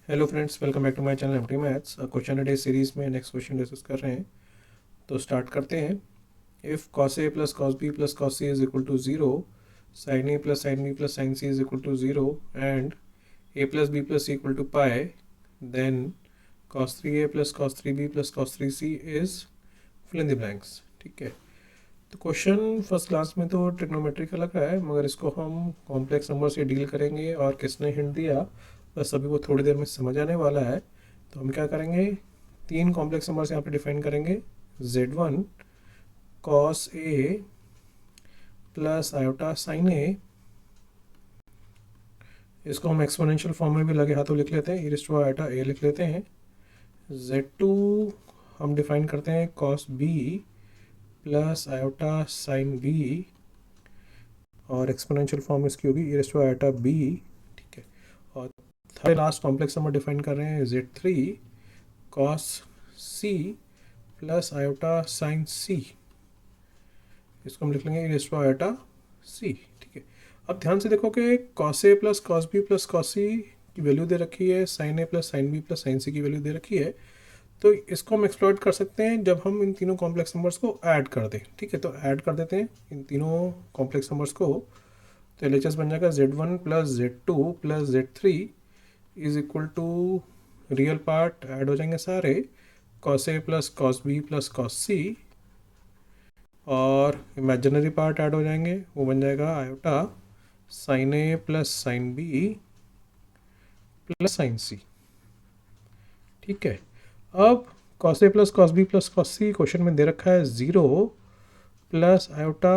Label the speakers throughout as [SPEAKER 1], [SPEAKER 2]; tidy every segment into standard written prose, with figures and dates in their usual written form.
[SPEAKER 1] Hello friends, welcome back to my channel MT maths. Question day series में next question discuss कर रहे हैं, तो स्टार्ट करते हैं। If cos a plus cos b plus cos c is equal to zero, sin a plus sin b plus sin c is equal to zero and a plus b plus c equal to pi, then cos 3a plus cos 3b plus cos 3c is fill in the blanks. ठीक है, तो question first class में तो trigonometry का लग रहा है, मगर इसको हम कॉम्प्लेक्स नंबर से डील करेंगे और किसने हिंट दिया बस अभी वो थोड़ी देर में समझ आने वाला है। तो हम क्या करेंगे, तीन कॉम्प्लेक्स नंबर्स यहाँ पे डिफाइन करेंगे। z1 cos a plus iota sine A, इसको हम एक्सपोनेंशियल फॉर्म में भी लगे हाथों लिख लेते हैं, e आयोटा a लिख लेते हैं। z2 हम डिफाइन करते हैं cos b plus iota sign b, और एक्सपोनेंशियल फॉर्म इसकी होगी e आयोटा b। ठीक है, और third last complex number define कर रहे हैं z3 cos c plus iota sign c, इसको हम लिख लेंगे e आयोटा c। ठीक है, अब ध्यान से देखो कि cos a plus cos b plus cos c की वैल्यू दे रखी है, sin a plus sin b plus sin c की वैल्यू दे रखी है। तो इसको हम एक्सप्लॉइट कर सकते हैं जब हम इन तीनों कॉम्प्लेक्स नंबर्स को ऐड कर दें। ठीक है, तो ऐड कर देते हैं इन तीनों कॉम्प्लेक्स नंबर्स को, तो एल बन जाएगा z1 plus z2 plus z3 is equal to, real part add हो जाएंगे सारे, cos a plus cos b plus cos c, और इमेजिनरी पार्ट ऐड हो जाएंगे, वो बन जाएगा iota sine a plus sine b plus sine c। ठीक है, अब cos a plus cos b plus cos c question में दे रखा है zero, plus iota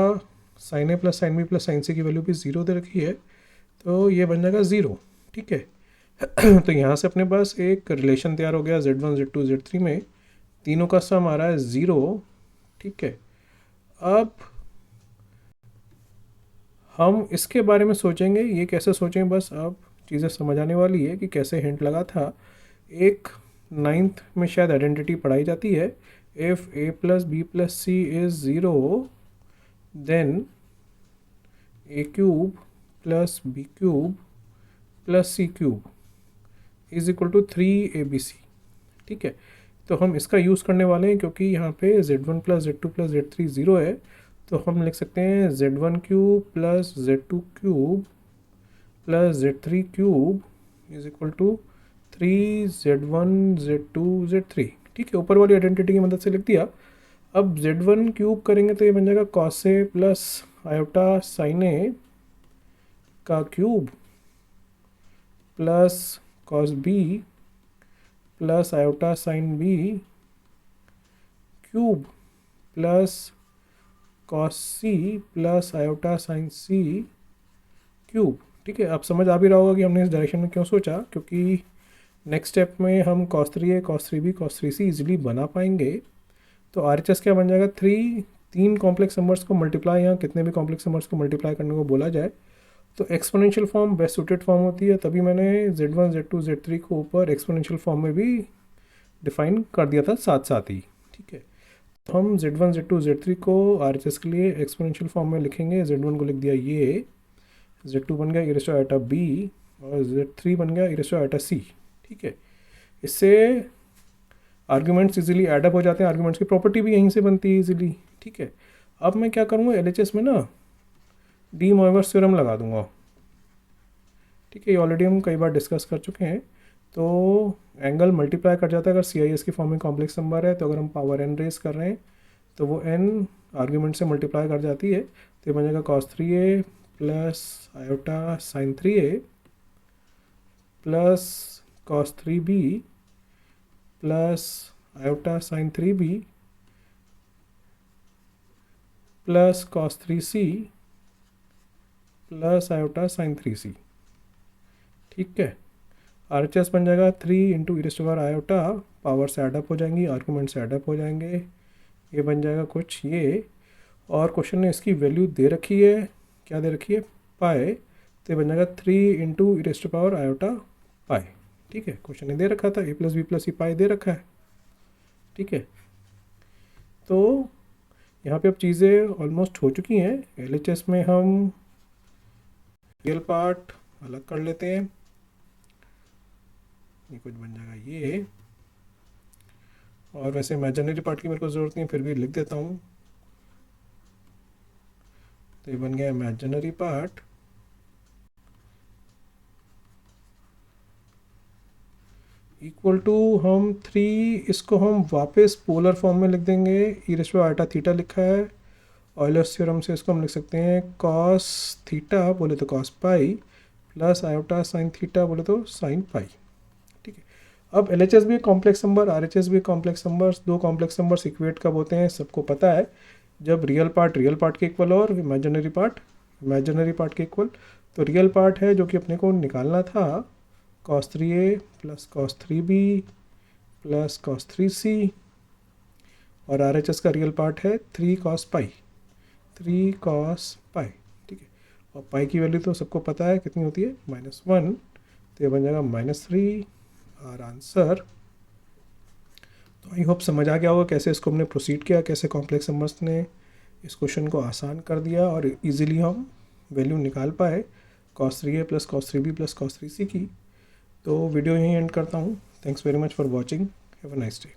[SPEAKER 1] sine a plus sine b plus sine c की वैल्यू भी ज़ीरो दे रखी है, तो ये बन जाएगा ज़ीरो। ठीक है, तो यहाँ से अपने पास एक रिलेशन तैयार हो गया, z1 z2 z3 में तीनों का सम आ रहा है ज़ीरो। ठीक है, अब हम इसके बारे में सोचेंगे, ये कैसे सोचें, बस अब चीज़ें समझ आने वाली है कि कैसे हिंट लगा था। एक नाइन्थ में शायद आइडेंटिटी पढ़ाई जाती है, if a plus B plus C is zero then a cube plus B cube plus C cube is equal to 3abc। ठीक है, तो हम इसका यूज़ करने वाले हैं क्योंकि यहाँ पे z1 plus z2 plus z3 zero है, तो हम लिख सकते हैं z1 cube plus z2 cube plus z3 cube is equal to 3z1 z2 z3। ठीक है, ऊपर वाली आइडेंटिटी की मदद से लिख दिया। अब z1 क्यूब करेंगे तो ये बन जाएगा cos a plus iota sine a का cube plus cos b plus iota sign b cube plus cos c plus iota sign c cube. ठीक है, अब समझ आ भी रहा होगा कि हमने इस डायरेक्शन में क्यों सोचा, क्योंकि नेक्स्ट स्टेप में हम cos 3a cos 3b cos 3c easily बना पाएंगे। तो RHS क्या बन जाएगा, तीन कॉम्प्लेक्स नंबर्स को मल्टीप्लाई, यहाँ कितने भी कॉम्प्लेक्स नंबर्स को मल्टीप्लाई करने को बोला जाए तो exponential form best suited form होती है, तभी मैंने z1 z2 z3 को ऊपर एक्सपोनेंशियल फॉर्म में भी डिफाइन कर दिया था साथ साथ ही। ठीक है, तो हम z1 z2 z3 को RHS के लिए एक्सपोनेंशियल फॉर्म में लिखेंगे। z1 को लिख दिया ये, z2 बन गया e आयोटा b, और z3 बन गया e आयोटा c। ठीक है, इससे आर्ग्यूमेंट्स इजीली एडअप हो जाते हैं, आर्ग्यूमेंट्स की प्रॉपर्टी भी यहीं से बनती है इजीली। ठीक है, अब मैं क्या करूँगा, LHS में ना डी मोइवर्स थ्योरम लगा दूंगा। ठीक है, ये ऑलरेडी हम कई बार डिस्कस कर चुके हैं। तो एंगल मल्टीप्लाई कर जाता है अगर CIS की फॉर्म में कॉम्प्लेक्स नंबर है, तो अगर हम पावर n रेस कर रहे हैं तो वो n आर्ग्यूमेंट से मल्टीप्लाई कर जाती है, तो ये बन जाएगा cos 3a plus iota sign 3a plus cos 3b plus iota sign 3b plus cos 3c plus iota sign 3c। ठीक है, RHS बन जाएगा 3 इंटू ई आयोटा, पावर से एडअप हो जाएंगी, आर्गूमेंट से एडअप हो जाएंगे, ये बन जाएगा कुछ ये। और क्वेश्चन ने इसकी वैल्यू दे रखी है, क्या दे रखी है, पाए, तो ये बन जाएगा 3 इंटू ई आयोटा पाए। ठीक है, क्वेश्चन ने दे रखा था a प्लस बी प्लस सी पाए दे रखा है। ठीक है, तो यहाँ पे अब चीज़ें ऑलमोस्ट हो चुकी हैं। LHS में हम रियल पार्ट अलग कर लेते हैं, ये कुछ बन जाएगा ये। और वैसे इमेजिनरी पार्ट की मेरे को ज़रूरत नहीं, फिर भी लिख देता हूँ। तो ये बन गया इमेजिनरी पार्ट इक्वल टू हम 3, इसको हम वापस पोलर फॉर्म में लिख देंगे। E raise to alpha theta लिखा है, ऑयलर्स थ्योरम से इसको हम लिख सकते हैं कॉस थीटा बोले तो cos pi plus iota sine theta बोले तो साइन पाई। ठीक है, अब एल एच एस भी complex number, R H S भी कॉम्प्लेक्स नंबर्स, दो कॉम्प्लेक्स नंबर्स इक्वेट कब होते हैं सबको पता है, जब रियल पार्ट के इक्वल और इमेजिनरी पार्ट के इक्वल। तो रियल पार्ट है जो कि अपने को निकालना था cos 3a plus cos 3b plus cos 3c, और आर एच एस का रियल पार्ट है 3 cos पाई। ठीक है, और पाई की वैल्यू तो सबको पता है कितनी होती है, -1। तो ये बन जाएगा -3 और आंसर। तो आई होप समझ आ गया होगा कैसे इसको हमने प्रोसीड किया, कैसे कॉम्प्लेक्स नंबर्स ने इस क्वेश्चन को आसान कर दिया और इजीली हम वैल्यू निकाल पाए cos 3a plus cos 3b plus cos 3c की। तो वीडियो यहीं एंड करता हूँ। Thanks very much for watching. Have a nice day.